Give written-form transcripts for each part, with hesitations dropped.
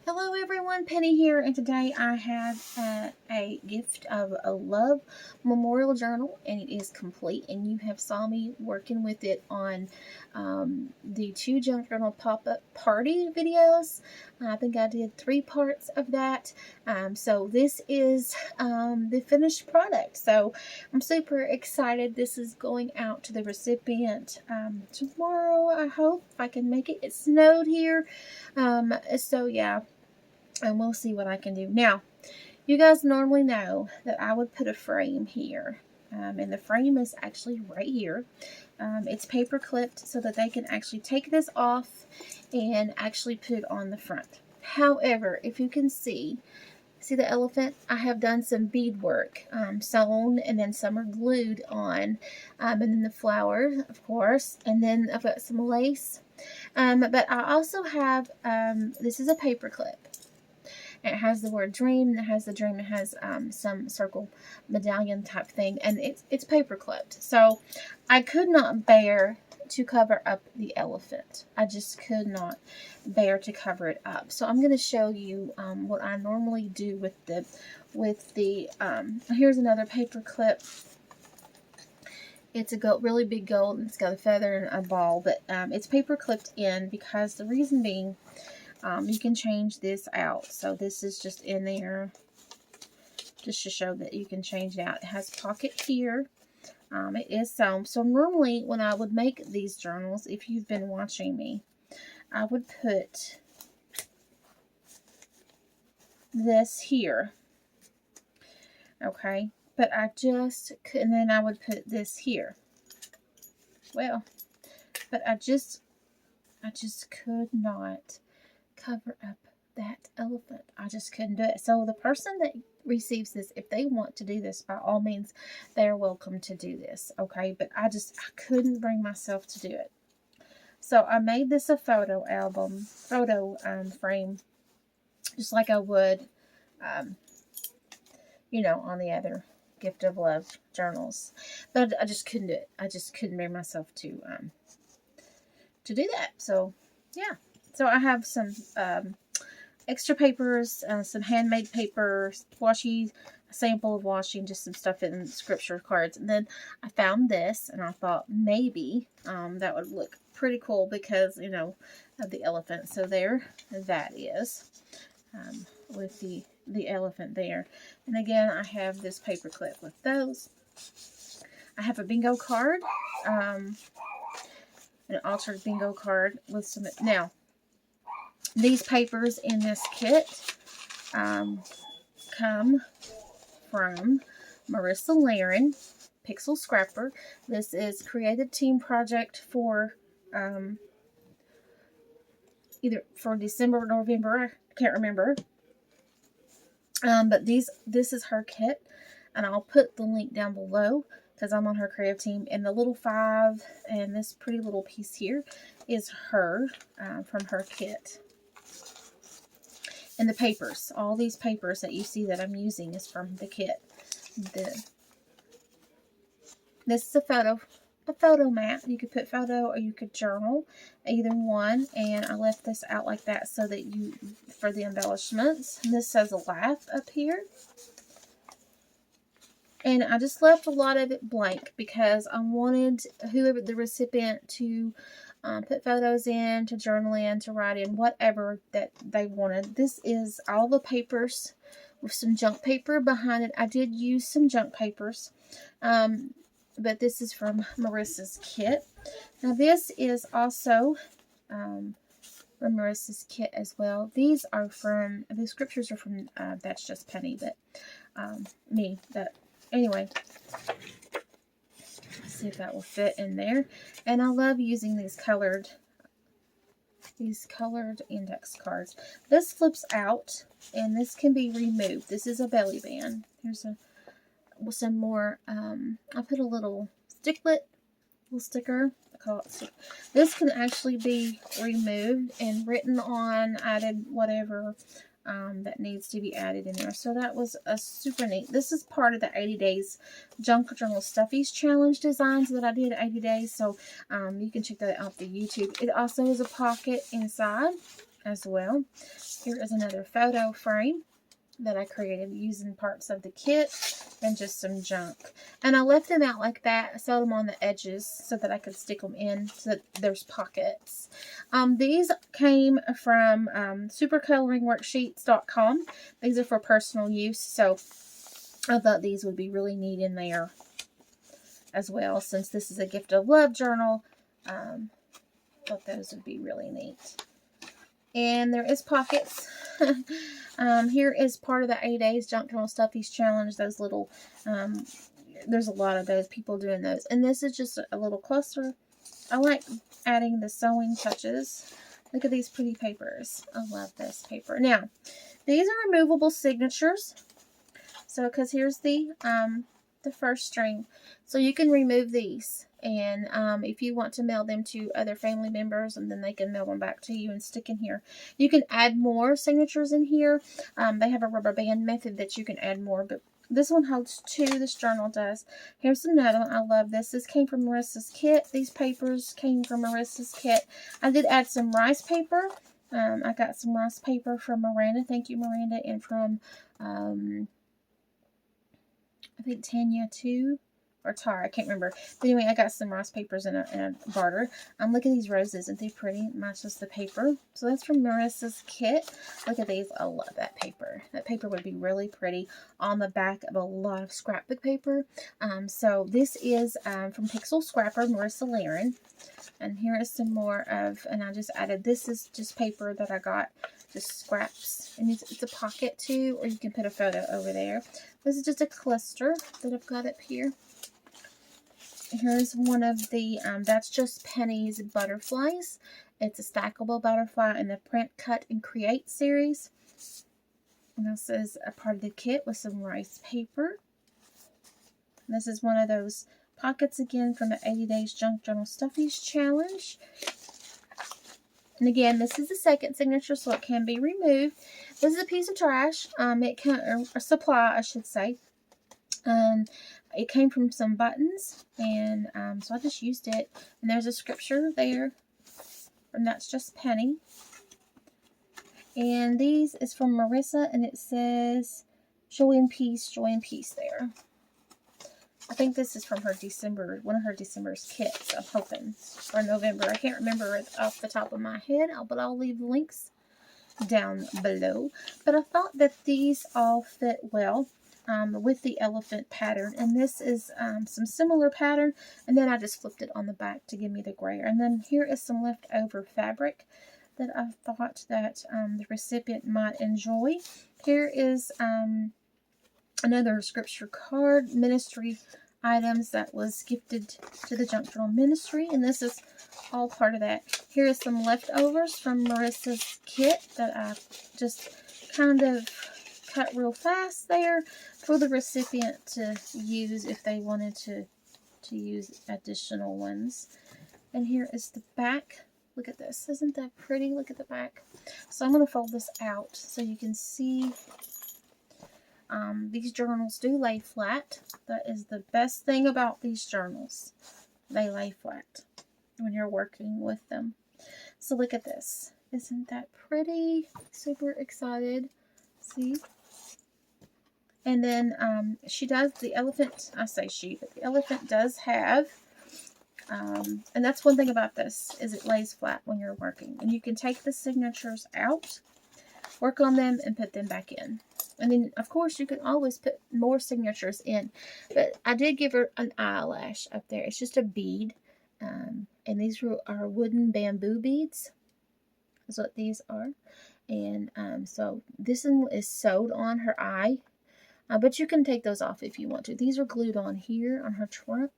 Hello everyone, Penny here, and today I have a gift of a love memorial journal, and it is complete, and you have saw me working with it on the 2 junk journal pop-up party videos. I think I did 3 parts of that, so this is the finished product, so I'm super excited. This is going out to the recipient tomorrow, I hope, if I can make it. It snowed here, so yeah, and we'll see what I can do. Now, you guys normally know that I would put a frame here, and the frame is actually right here. It's paper clipped so that they can actually take this off and actually put it on the front. However, if you can see the elephant? I have done some beadwork, sewn, and then some are glued on, and then the flowers, of course, and then I've got some lace. But I also have, this is a paper clip. It has the word dream, it has the dream, it has some circle medallion type thing, and it's paper clipped. So I could not bear to cover up the elephant. I just could not bear to cover it up. So I'm going to show you what I normally do with the here's another paper clip. It's a really big gold, and it's got a feather and a ball, but it's paper clipped in because the reason being, you can change this out. So this is just in there just to show that you can change it out. It has a pocket here. It is sewn. So normally when I would make these journals, if you've been watching me, I would put this here. Okay. But I just couldn't, and then I would put this here. Well, but I just could not cover up that elephant. I just couldn't do it. So the person that receives this, if they want to do this, by all means, they're welcome to do this. Okay, but I couldn't bring myself to do it. So I made this a photo frame, just like I would, on the other gift of love journals. But I just couldn't do it. I just couldn't bring myself to do that. So yeah. So I have some extra papers, some handmade paper, washi, a sample of washi, and just some stuff in scripture cards. And then I found this, and I thought maybe that would look pretty cool because, of the elephant. So there that is, with the elephant there. And again, I have this paper clip with those. I have a bingo card, an altered bingo card with some. Now, these papers in this kit come from Marissa Lerin, Pixel Scrapper. This is creative team project for either for December or November. I can't remember. But this is her kit, and I'll put the link down below because I'm on her creative team. And the little 5 and this pretty little piece here is her from her kit. And the papers, all these papers that you see that I'm using is from the kit. This is a photo mat. You could put photo or you could journal, either one. And I left this out like that so that for the embellishments. And this says a laugh up here. And I just left a lot of it blank because I wanted whoever the recipient to put photos in, to journal in, to write in, whatever that they wanted. This is all the papers with some junk paper behind it. I did use some junk papers, but this is from Marissa's kit. Now this is also from Marissa's kit as well. These are from, the scriptures are from That's Just Penny, but me. But anyway, see if that will fit in there. And I love using these colored index cards. This flips out, and this can be removed. This is a belly band. Here's some more. I put a little sticker. I call it. This can actually be removed and written on, added, whatever that needs to be added in there. So that was a super neat. This is part of the 80 Days Junk Journal Stuffies Challenge designs that I did 80 days. So you can check that out on YouTube. It also has a pocket inside. as well. Here is another photo frame that I created using parts of the kit and just some junk. And I left them out like that. I sewed them on the edges so that I could stick them in so that there's pockets. These came from supercoloringworksheets.com. These are for personal use, so I thought these would be really neat in there as well. Since this is a gift of love journal, thought those would be really neat. And there is pockets. Here is part of the 8 days junk journal stuffies challenge. Those little, there's a lot of those people doing those. And this is just a little cluster. I like adding the sewing touches. Look at these pretty papers. I love this paper. Now, these are removable signatures. So, because here's the first string. So you can remove these. And if you want to mail them to other family members, and then they can mail them back to you and stick in here. You can add more signatures in here. They have a rubber band method that you can add more, but this one holds 2. This journal does. Here's another one. I love this. This came from Marissa's kit. These papers came from Marissa's kit. I did add some rice paper. I got some rice paper from Miranda. Thank you, Miranda. And from, I think, Tanya, too. Or Tara, I can't remember. But anyway, I got some rice papers in a barter. Look at these roses. Aren't they pretty? Matches the paper. So that's from Marissa's kit. Look at these. I love that paper. That paper would be really pretty on the back of a lot of scrapbook paper. So this is from Pixel Scrapper, Marissa Lerin. And here is some more of, and I just added, this is just paper that I got, just scraps. And it's a pocket too, or you can put a photo over there. This is just a cluster that I've got up here. Here's one of the, that's just Penny's butterflies. It's a stackable butterfly in the Print, Cut, and Create series. And this is a part of the kit with some rice paper. And this is one of those pockets again from the 80 Days Junk Journal Stuffies Challenge. And again, this is the second signature, so it can be removed. This is a piece of trash. It can, or a supply, I should say. It came from some buttons, and so I just used it. And there's a scripture there, and that's just Penny. And these is from Marissa, and it says, joy and peace there. I think this is from her December, one of her December's kits, I'm hoping, or November. I can't remember it off the top of my head, but I'll leave links down below. But I thought that these all fit well with the elephant pattern, and this is some similar pattern, and then I just flipped it on the back to give me the gray. And then here is some leftover fabric that I thought that the recipient might enjoy. Here is another scripture card, ministry items that was gifted to the Junk Journal Ministry, and this is all part of that. Here is some leftovers from Marissa's kit that I just kind of cut real fast there for the recipient to use if they wanted to use additional ones. And here is the back. Look at this. Isn't that pretty? Look at the back. So I'm going to fold this out so you can see. These journals do lay flat. That is the best thing about these journals. They lay flat when you're working with them. So look at this. Isn't that pretty? Super excited. See? And then she does, the elephant, I say she, but the elephant does have, and that's one thing about this, is it lays flat when you're working. And you can take the signatures out, work on them, and put them back in. And then, of course, you can always put more signatures in. But I did give her an eyelash up there. It's just a bead. And these are wooden bamboo beads. That's what these are. And so this one is sewed on her eye. But you can take those off if you want to. These are glued on here on her trunk.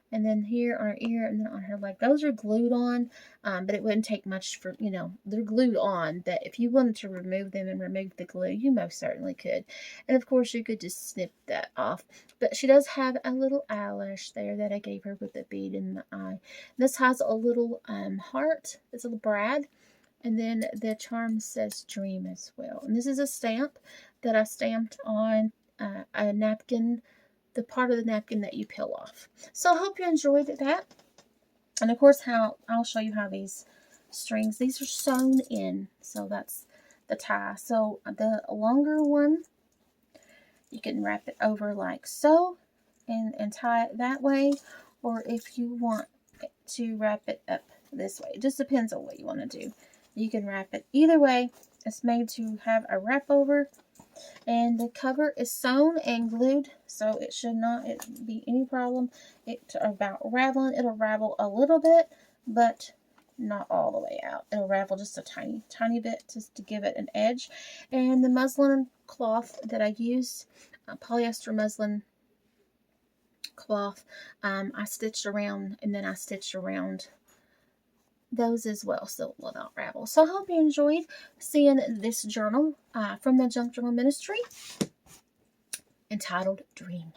And then here on her ear, and then on her leg. Those are glued on, but it wouldn't take much for, they're glued on, that if you wanted to remove them and remove the glue, you most certainly could. And of course, you could just snip that off. But she does have a little eyelash there that I gave her with the bead in the eye. This has a little heart. It's a little brad. And then the charm says dream as well. And this is a stamp that I stamped on a napkin, the part of the napkin that you peel off. So I hope you enjoyed that. And of course, I'll show you how these strings. These are sewn in, so that's the tie. So the longer one, you can wrap it over like so and tie it that way, or if you want to wrap it up this way. It just depends on what you want to do. You can wrap it either way. It's made to have a wrap over, and the cover is sewn and glued, so it should not be any problem about raveling. It'll ravel a little bit, but not all the way out. It'll ravel just a tiny bit just to give it an edge. And the muslin cloth that I used, polyester muslin cloth, I stitched around, and then I stitched around those as well, so it will not ravel. So I hope you enjoyed seeing this journal from the Junk Journal Ministry entitled Dream.